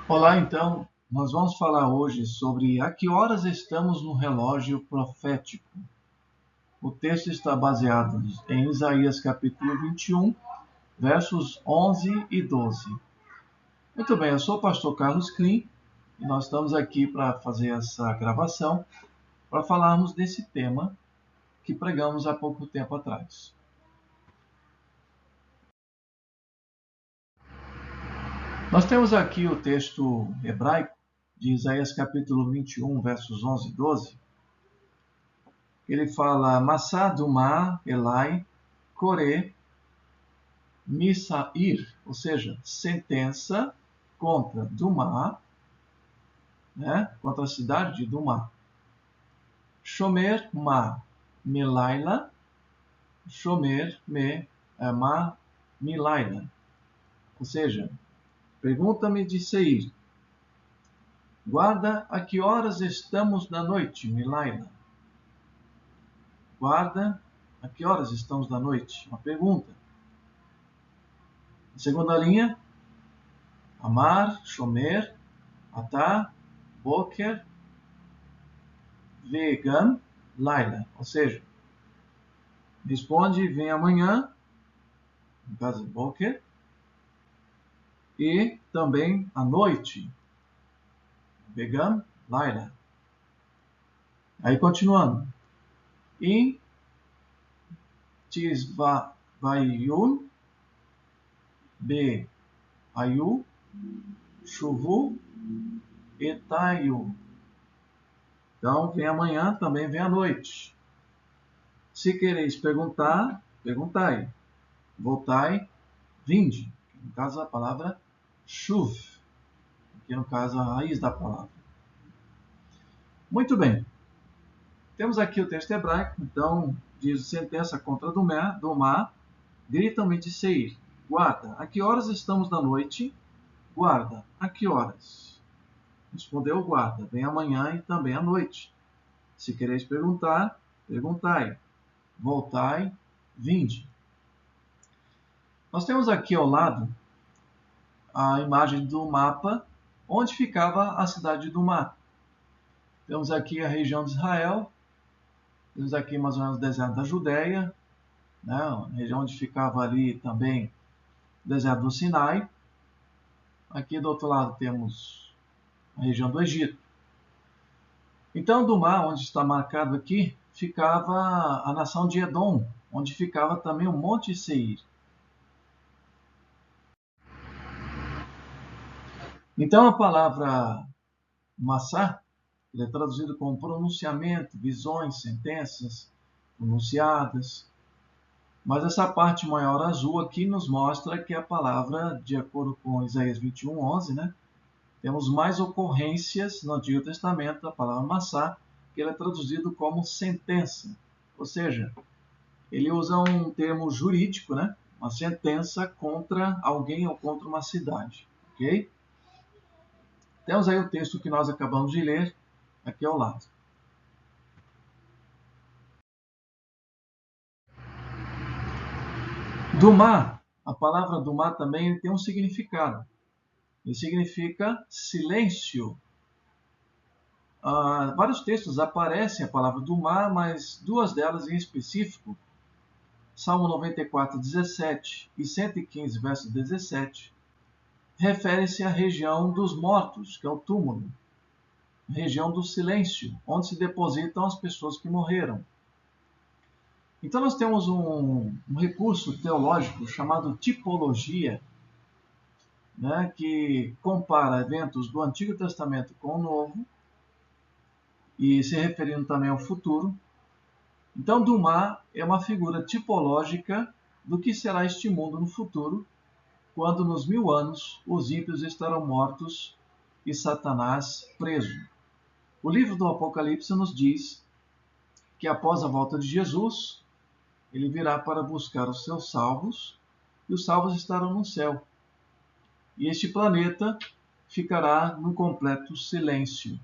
Olá, então, nós vamos falar hoje sobre a que horas estamos no relógio profético. O texto está baseado em Isaías capítulo 21, versos 11 e 12. Muito bem, eu sou o pastor Carlos Klim e nós estamos aqui para fazer essa gravação para falarmos desse tema que pregamos há pouco tempo atrás. Nós temos aqui o texto hebraico de Isaías capítulo 21, versos 11 e 12. Ele fala, Massá Dumá Elai Coré Misair, ou seja, sentença contra Dumá, né, contra a cidade de Dumá. Shomer Ma Milaila, Shomer Me Ma Milaila. Ou seja, pergunta-me de Seir, guarda a que horas estamos na noite, Milaila? Guarda a que horas estamos na noite? Uma pergunta. Segunda linha, Amar, Shomer, Atá, Boker, Vegan, Laila. Ou seja, responde, vem amanhã, no caso Boker, e também à noite, Vegan, Laila. Aí continuando. In Tisvayun, Be Ayu, Chuvu, Etayu. Então, vem amanhã, também vem à noite. Se quereis perguntar, perguntai. Voltai, vinde. No caso, a palavra chuv. Aqui, no caso, a raiz da palavra. Muito bem. Temos aqui o texto hebraico. Então, diz sentença contra Dumá. Gritam-me de Seir. Guarda, a que horas estamos da noite? Guarda, a que horas? Respondeu o guarda, vem amanhã e também à noite. Se quereis perguntar, perguntai. Voltai, vinde. Nós temos aqui ao lado a imagem do mapa onde ficava a cidade de Dumá. Temos aqui a região de Israel, temos aqui mais ou menos o deserto da Judéia, né, a região onde ficava ali também o deserto do Sinai. Aqui do outro lado temos a região do Egito. Então, Dumá, onde está marcado aqui, ficava a nação de Edom, onde ficava também o Monte Seir. Então, a palavra Massá é traduzido como pronunciamento, visões, sentenças pronunciadas. Mas essa parte maior azul aqui nos mostra que a palavra, de acordo com Isaías 21, 11, né? Temos mais ocorrências no Antigo Testamento da palavra Massá, que ele é traduzido como sentença. Ou seja, ele usa um termo jurídico, né? Uma sentença contra alguém ou contra uma cidade. Ok? Temos aí o texto que nós acabamos de ler, aqui ao lado. Dumá, a palavra Dumá também tem um significado. Ele significa silêncio. Vários textos aparecem a palavra Dumá, mas duas delas em específico, Salmo 94, 17 e 115, verso 17, refere-se à região dos mortos, que é o túmulo, região do silêncio, onde se depositam as pessoas que morreram. Então nós temos um recurso teológico chamado tipologia, né, que compara eventos do Antigo Testamento com o Novo, e se referindo também ao futuro. Então, Dumá é uma figura tipológica do que será este mundo no futuro, quando nos 1000 anos os ímpios estarão mortos e Satanás preso. O livro do Apocalipse nos diz que após a volta de Jesus, ele virá para buscar os seus salvos, e os salvos estarão no céu. E este planeta ficará num completo silêncio.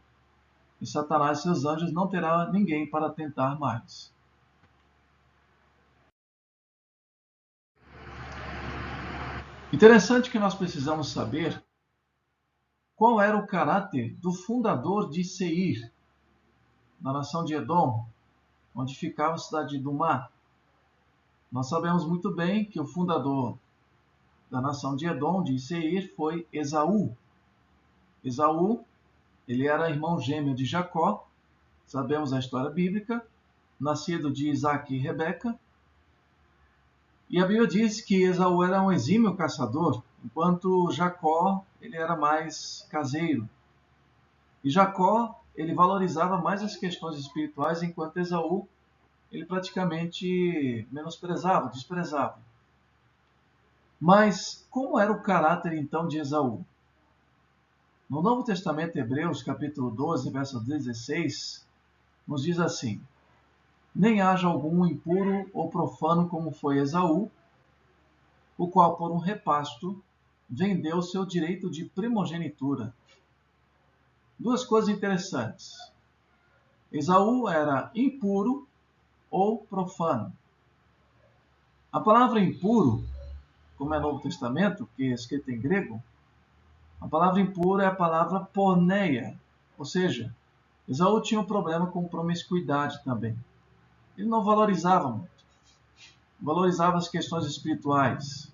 E Satanás e seus anjos não terá ninguém para tentar mais. Interessante que nós precisamos saber qual era o caráter do fundador de Seir, na nação de Edom, onde ficava a cidade de Dumá. Nós sabemos muito bem que o fundador da nação de Edom, de Seir, foi Esaú. Esaú, ele era irmão gêmeo de Jacó, sabemos a história bíblica, nascido de Isaac e Rebeca. E a Bíblia diz que Esaú era um exímio caçador, enquanto Jacó ele era mais caseiro. E Jacó ele valorizava mais as questões espirituais, enquanto Esaú ele praticamente menosprezava, desprezava. Mas como era o caráter então de Esaú? No Novo Testamento, Hebreus, capítulo 12, verso 16, nos diz assim: nem haja algum impuro ou profano como foi Esaú, o qual por um repasto vendeu seu direito de primogenitura. Duas coisas interessantes. Esaú era impuro ou profano. A palavra impuro, como é Novo Testamento, que é escrita em grego, a palavra impuro é a palavra porneia, ou seja, Esaú tinha um problema com promiscuidade também. Ele não valorizava muito, valorizava as questões espirituais.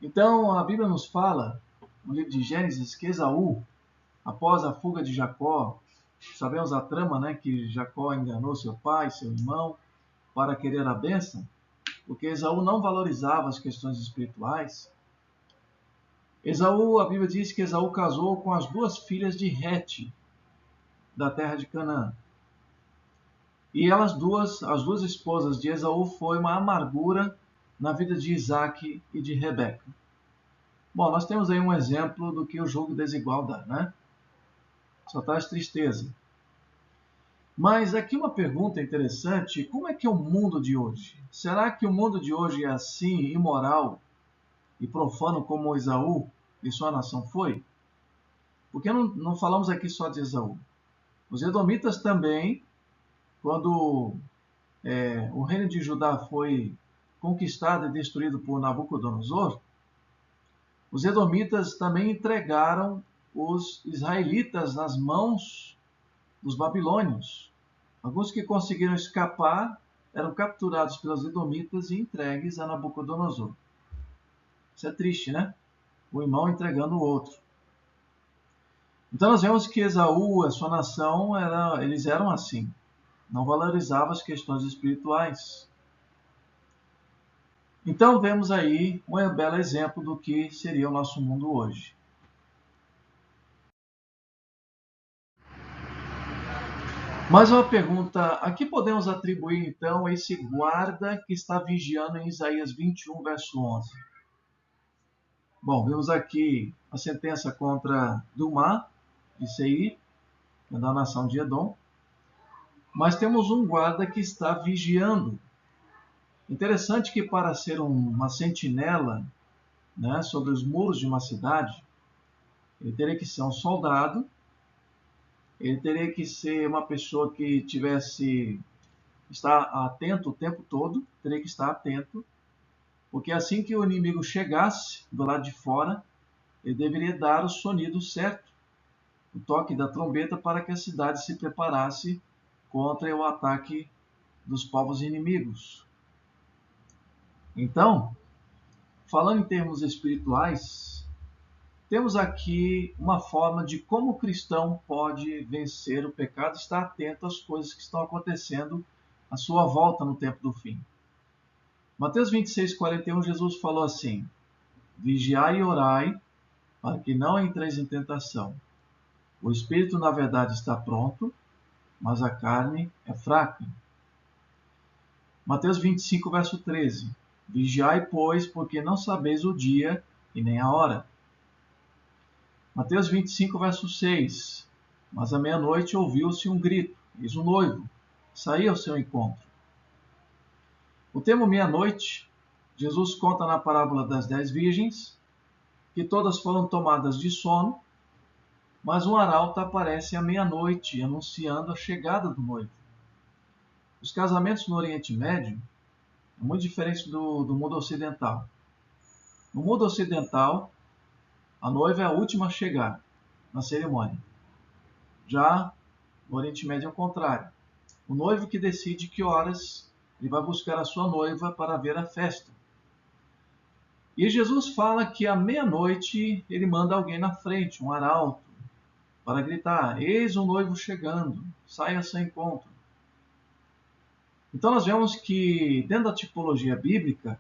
Então a Bíblia nos fala, no livro de Gênesis, que Esaú, após a fuga de Jacó, sabemos a trama, né, que Jacó enganou seu pai, seu irmão, para querer a bênção, porque Esaú não valorizava as questões espirituais. Esaú, a Bíblia diz que Esaú casou com as duas filhas de Hete, da terra de Canaã. E as duas esposas de Esaú, foi uma amargura na vida de Isaac e de Rebeca. Bom, nós temos aí um exemplo do que o julgo desigual dá, né? Só traz tristeza. Mas aqui uma pergunta interessante: como é que é o mundo de hoje? Será que o mundo de hoje é assim, imoral e profano como Esaú e sua nação foi? Porque não falamos aqui só de Esaú. Os edomitas também, quando o reino de Judá foi conquistado e destruído por Nabucodonosor, os edomitas também entregaram os israelitas nas mãos dos babilônios. Alguns que conseguiram escapar eram capturados pelos edomitas e entregues a Nabucodonosor. Isso é triste, né? O irmão entregando o outro. Então nós vemos que Esaú, a sua nação, eles eram assim. Não valorizavam as questões espirituais. Então vemos aí um belo exemplo do que seria o nosso mundo hoje. Mais uma pergunta: a que podemos atribuir então esse guarda que está vigiando em Isaías 21, verso 11? Bom, vemos aqui a sentença contra Dumá, de Seir, da nação de Edom. Mas temos um guarda que está vigiando. Interessante que para ser uma sentinela, né, sobre os muros de uma cidade, ele teria que ser um soldado, ele teria que ser uma pessoa que estar atento o tempo todo, teria que estar atento, porque assim que o inimigo chegasse do lado de fora, ele deveria dar o sonido certo, o toque da trombeta, para que a cidade se preparasse contra o ataque dos povos inimigos. Então, falando em termos espirituais, temos aqui uma forma de como o cristão pode vencer o pecado, estar atento às coisas que estão acontecendo à sua volta no tempo do fim. Mateus 26, 41, Jesus falou assim: vigiai e orai, para que não entreis em tentação. O espírito, na verdade, está pronto, mas a carne é fraca. Mateus 25, verso 13. Vigiai, pois, porque não sabeis o dia e nem a hora. Mateus 25, verso 6. Mas à meia-noite ouviu-se um grito, eis o noivo, saí ao seu encontro. O termo meia-noite, Jesus conta na parábola das 10 virgens, que todas foram tomadas de sono, mas um arauto aparece à meia-noite, anunciando a chegada do noivo. Os casamentos no Oriente Médio são muito diferentes do mundo ocidental. No mundo ocidental, A noiva é a última a chegar na cerimônia. Já no Oriente Médio é o contrário. O noivo que decide que horas ele vai buscar a sua noiva para ver a festa. E Jesus fala que à meia-noite ele manda alguém na frente, um arauto, para gritar: eis o noivo chegando, saia a seu encontro. Então nós vemos que dentro da tipologia bíblica,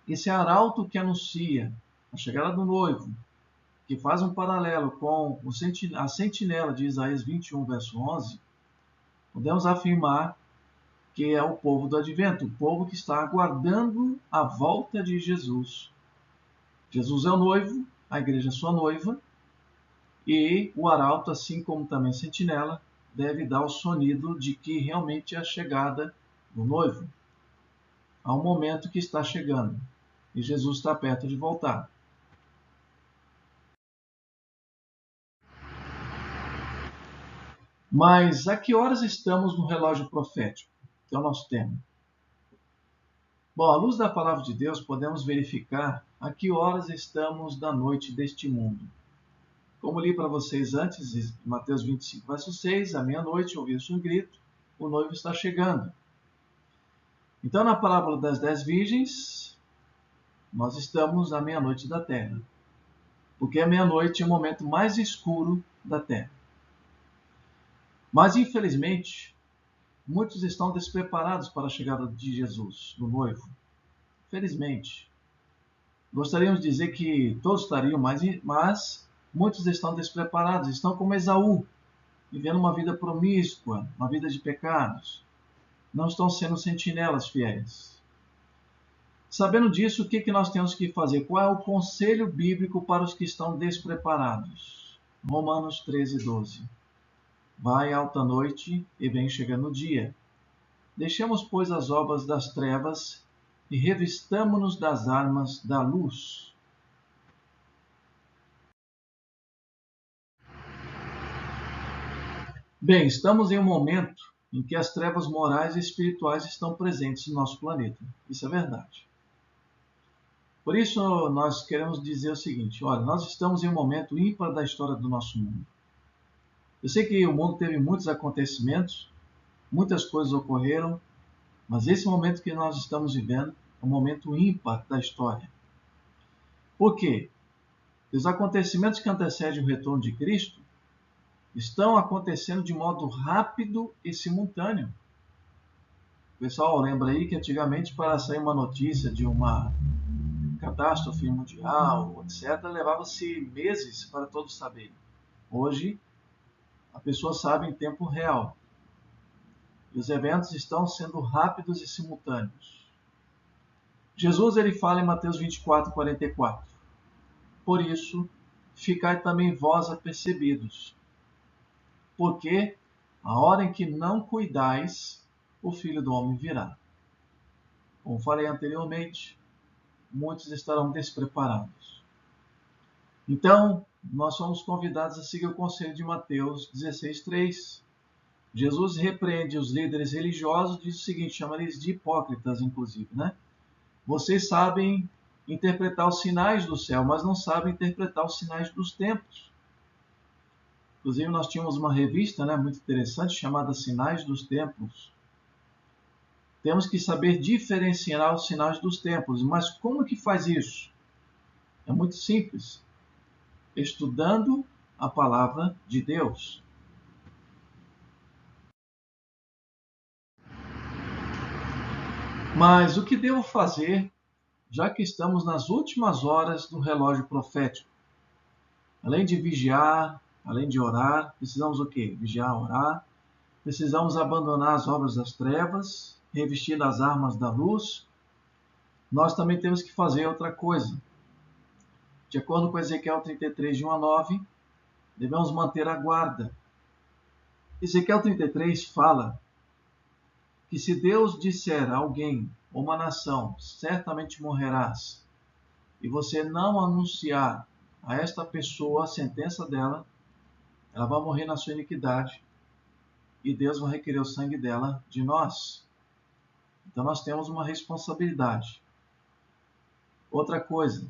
esse arauto que anuncia a chegada do noivo, que faz um paralelo com a sentinela de Isaías 21, verso 11, podemos afirmar que é o povo do advento, o povo que está aguardando a volta de Jesus. Jesus é o noivo, a igreja é sua noiva, e o arauto, assim como também a sentinela, deve dar o sonido de que realmente é a chegada do noivo. Há um momento que está chegando, e Jesus está perto de voltar. Mas a que horas estamos no relógio profético? Que é o nosso tema. Bom, à luz da palavra de Deus, podemos verificar a que horas estamos da noite deste mundo. Como li para vocês antes, Mateus 25, verso 6, à meia-noite ouviu-se um grito, o noivo está chegando. Então, na parábola das 10 virgens, nós estamos à meia-noite da terra, porque a meia-noite é o momento mais escuro da terra. Mas, infelizmente, muitos estão despreparados para a chegada de Jesus, do noivo. Felizmente. Gostaríamos de dizer que todos estariam, mas muitos estão despreparados, estão como Esaú, vivendo uma vida promíscua, uma vida de pecados. Não estão sendo sentinelas fiéis. Sabendo disso, o que nós temos que fazer? Qual é o conselho bíblico para os que estão despreparados? Romanos 13, 12. Vai alta noite e vem chegando o dia. Deixemos, pois, as obras das trevas e revistamo-nos das armas da luz. Bem, estamos em um momento em que as trevas morais e espirituais estão presentes no nosso planeta. Isso é verdade. Por isso, nós queremos dizer o seguinte: olha, nós estamos em um momento ímpar da história do nosso mundo. Eu sei que o mundo teve muitos acontecimentos, muitas coisas ocorreram, mas esse momento que nós estamos vivendo é um momento ímpar da história. Por quê? Os acontecimentos que antecedem o retorno de Cristo estão acontecendo de modo rápido e simultâneo. O pessoal lembra aí que antigamente, para sair uma notícia de uma catástrofe mundial, etc., levava-se meses para todos saberem. Hoje, a pessoa sabe em tempo real. E os eventos estão sendo rápidos e simultâneos. Jesus ele fala em Mateus 24, 44. Por isso, ficai também vós apercebidos, porque a hora em que não cuidais, o Filho do Homem virá. Como falei anteriormente, muitos estarão despreparados. Então, nós somos convidados a seguir o conselho de Mateus 16, 3. Jesus repreende os líderes religiosos, diz o seguinte, chama eles de hipócritas, inclusive, né? Vocês sabem interpretar os sinais do céu, mas não sabem interpretar os sinais dos tempos. Inclusive, nós tínhamos uma revista, né, muito interessante, chamada Sinais dos Tempos. Temos que saber diferenciar os sinais dos tempos. Mas como que faz isso? É muito simples. Estudando a palavra de Deus. Mas o que devo fazer, já que estamos nas últimas horas do relógio profético? Além de vigiar, além de orar, precisamos o quê? Vigiar, orar. Precisamos abandonar as obras das trevas, revestir das armas da luz. Nós também temos que fazer outra coisa. De acordo com Ezequiel 33, de 1 a 9, devemos manter a guarda. Ezequiel 33 fala que se Deus disser a alguém ou uma nação, certamente morrerás, e você não anunciar a esta pessoa a sentença dela, ela vai morrer na sua iniquidade, e Deus vai requerer o sangue dela de nós. Então nós temos uma responsabilidade. Outra coisa,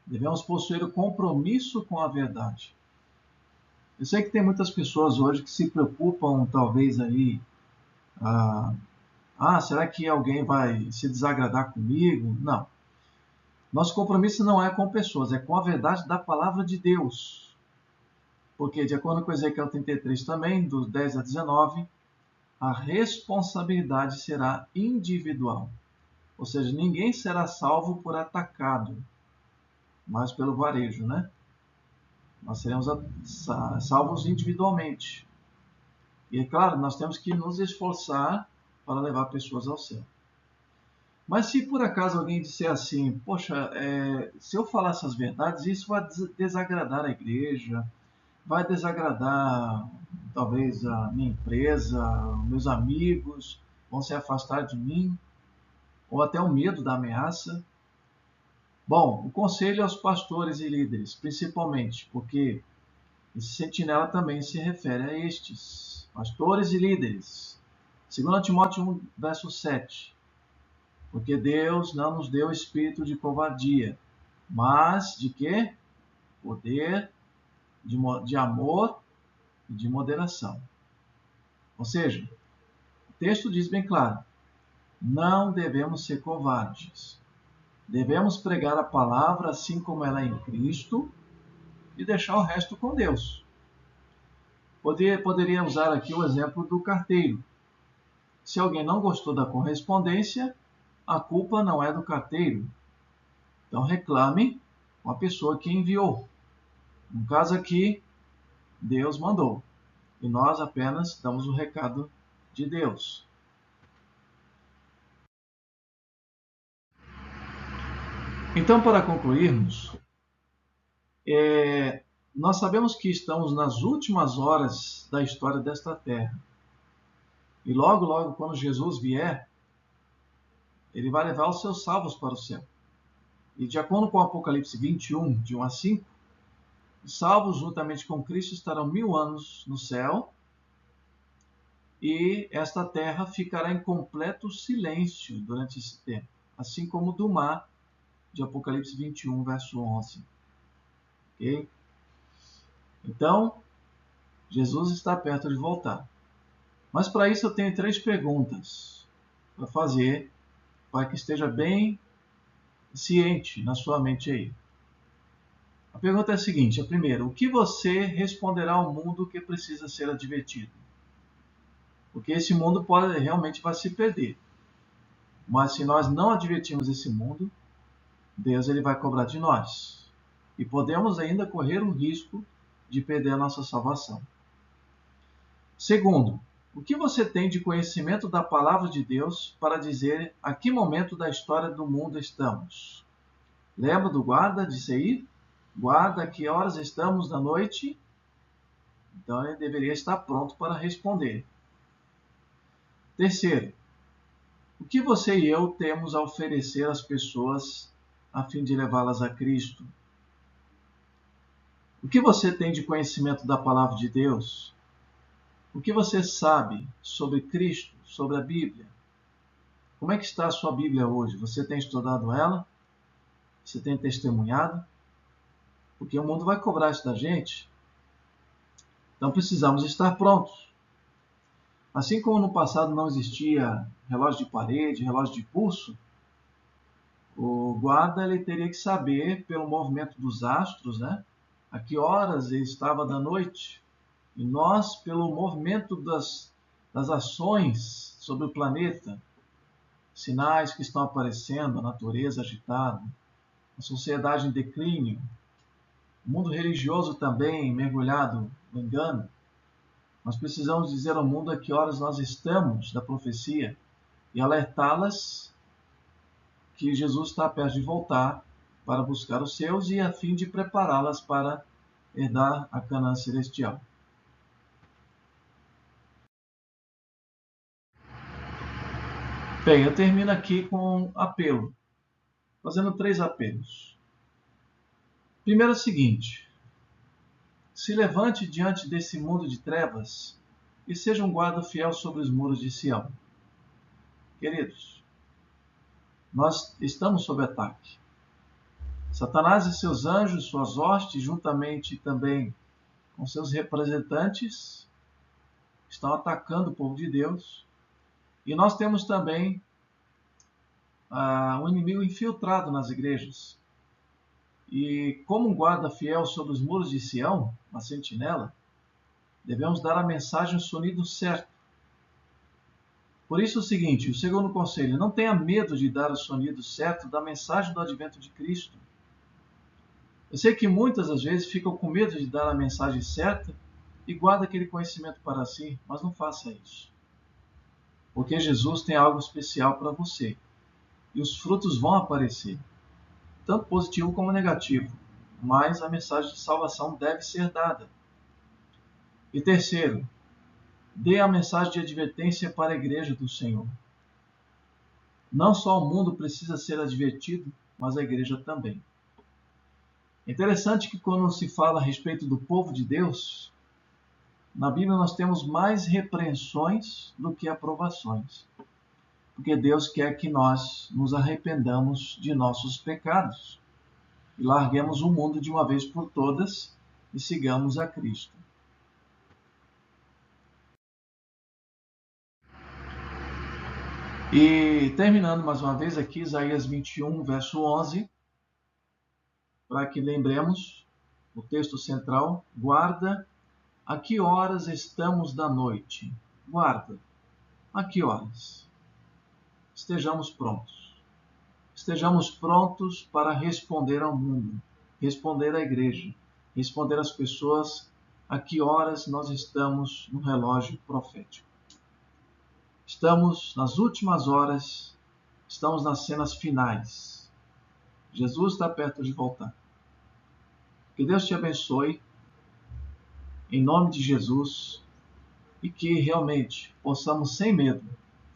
Devemos possuir o compromisso com a verdade. Eu sei que tem muitas pessoas hoje que se preocupam, talvez aí, será que alguém vai se desagradar comigo? Não. Nosso compromisso não é com pessoas, é com a verdade da palavra de Deus. Porque, de acordo com Ezequiel 33 também, dos 10 a 19, a responsabilidade será individual. Ou seja, ninguém será salvo por atacado, mas pelo varejo, né? Nós seremos salvos individualmente. E é claro, nós temos que nos esforçar para levar pessoas ao céu. Mas se por acaso alguém disser assim, poxa, se eu falar essas verdades, isso vai desagradar a igreja, vai desagradar talvez a minha empresa, meus amigos, vão se afastar de mim, ou até o medo da ameaça. Bom, o conselho aos pastores e líderes, principalmente, porque esse sentinela também se refere a estes, pastores e líderes. 2 Timóteo 1, verso 7. Porque Deus não nos deu espírito de covardia, mas de quê? Poder, de amor e de moderação. Ou seja, o texto diz bem claro, não devemos ser covardes. Devemos pregar a palavra assim como ela é em Cristo e deixar o resto com Deus. Poderia usar aqui o exemplo do carteiro. Se alguém não gostou da correspondência, a culpa não é do carteiro. Então reclame com a pessoa que enviou. No caso aqui, Deus mandou. E nós apenas damos o recado de Deus. Então, para concluirmos, nós sabemos que estamos nas últimas horas da história desta terra. E logo, logo, quando Jesus vier, ele vai levar os seus salvos para o céu. E de acordo com o Apocalipse 21, de 1 a 5, os salvos juntamente com Cristo estarão 1000 anos no céu, e esta terra ficará em completo silêncio durante esse tempo, assim como do mar, de Apocalipse 21, verso 11. Ok? Então, Jesus está perto de voltar. Mas para isso eu tenho 3 perguntas para fazer, para que esteja bem ciente na sua mente aí. A pergunta é a seguinte, a primeira, o que você responderá ao mundo que precisa ser advertido? Porque esse mundo realmente vai se perder. Mas se nós não advertirmos esse mundo, Deus ele vai cobrar de nós. E podemos ainda correr o risco de perder a nossa salvação. Segundo, o que você tem de conhecimento da palavra de Deus para dizer a que momento da história do mundo estamos? Lembra do guarda de Seir? Guarda, a que horas estamos da noite? Então ele deveria estar pronto para responder. Terceiro, o que você e eu temos a oferecer às pessoas a fim de levá-las a Cristo? O que você tem de conhecimento da palavra de Deus? O que você sabe sobre Cristo, sobre a Bíblia? Como é que está a sua Bíblia hoje? Você tem estudado ela? Você tem testemunhado? Porque o mundo vai cobrar isso da gente. Então precisamos estar prontos. Assim como no passado não existia relógio de parede, relógio de pulso, o guarda ele teria que saber, pelo movimento dos astros, né, a que horas ele estava da noite. E nós, pelo movimento das ações sobre o planeta, sinais que estão aparecendo, a natureza agitada, a sociedade em declínio, o mundo religioso também mergulhado no engano, nós precisamos dizer ao mundo a que horas nós estamos da profecia e alertá-las que Jesus está perto de voltar para buscar os seus e a fim de prepará-las para herdar a Canaã celestial. Bem, eu termino aqui com um apelo, fazendo 3 apelos. Primeiro é o seguinte, se levante diante desse mundo de trevas e seja um guarda fiel sobre os muros de Sião. Queridos, nós estamos sob ataque. Satanás e seus anjos, suas hostes, juntamente também com seus representantes, estão atacando o povo de Deus. E nós temos também um inimigo infiltrado nas igrejas. E como um guarda fiel sobre os muros de Sião, uma sentinela, devemos dar a mensagem o sonido certo. Por isso é o seguinte, o segundo conselho, não tenha medo de dar o sonido certo da mensagem do advento de Cristo. Eu sei que muitas das vezes ficam com medo de dar a mensagem certa e guardam aquele conhecimento para si, mas não faça isso. Porque Jesus tem algo especial para você e os frutos vão aparecer, tanto positivo como negativo, mas a mensagem de salvação deve ser dada. E terceiro, dê a mensagem de advertência para a igreja do Senhor. Não só o mundo precisa ser advertido, mas a igreja também. É interessante que quando se fala a respeito do povo de Deus, na Bíblia nós temos mais repreensões do que aprovações. Porque Deus quer que nós nos arrependamos de nossos pecados e larguemos o mundo de uma vez por todas e sigamos a Cristo. E terminando mais uma vez aqui, Isaías 21, verso 11, para que lembremos o texto central, guarda, a que horas estamos da noite? Guarda, a que horas? Estejamos prontos. Estejamos prontos para responder ao mundo, responder à igreja, responder às pessoas a que horas nós estamos no relógio profético. Estamos nas últimas horas, estamos nas cenas finais. Jesus está perto de voltar. Que Deus te abençoe, em nome de Jesus, e que realmente possamos, sem medo,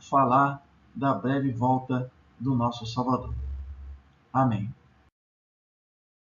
falar da breve volta do nosso Salvador. Amém.